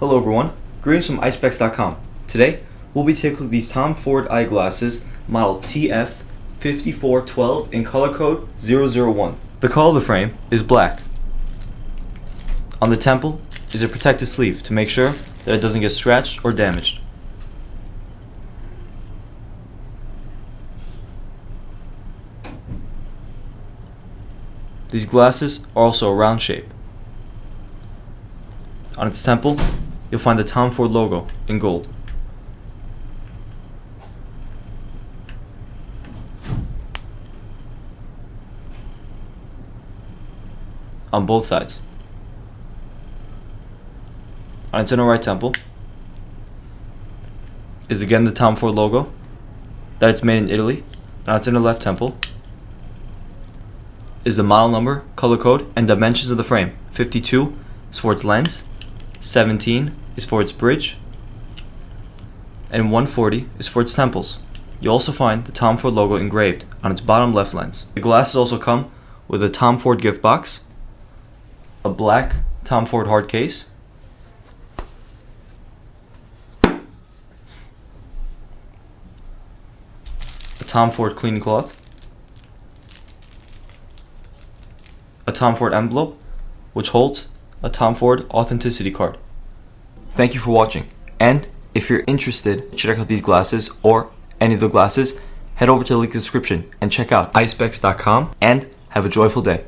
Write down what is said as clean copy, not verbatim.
Hello everyone, greetings from Eyespecs.com. Today, we'll be taking these Tom Ford eyeglasses model TF5412 in color code 001. The color of the frame is black. On the temple is a protective sleeve to make sure that it doesn't get scratched or damaged. These glasses are also a round shape. On its temple, you'll find the Tom Ford logo in gold. On both sides. On its inner right temple is again the Tom Ford logo, that it's made in Italy. On its inner left temple is the model number, color code, and dimensions of the frame. 52 is for its lens, 17 is for its bridge, and 140 is for its temples. You'll also find the Tom Ford logo engraved on its bottom left lens. The glasses also come with a Tom Ford gift box, a black Tom Ford hard case, a Tom Ford cleaning cloth, a Tom Ford envelope, which holds a Tom Ford authenticity card. Thank you for watching, and if you're interested to check out these glasses or any of the glasses, head over to the link in the description and check out eyespecs.com, and have a joyful day.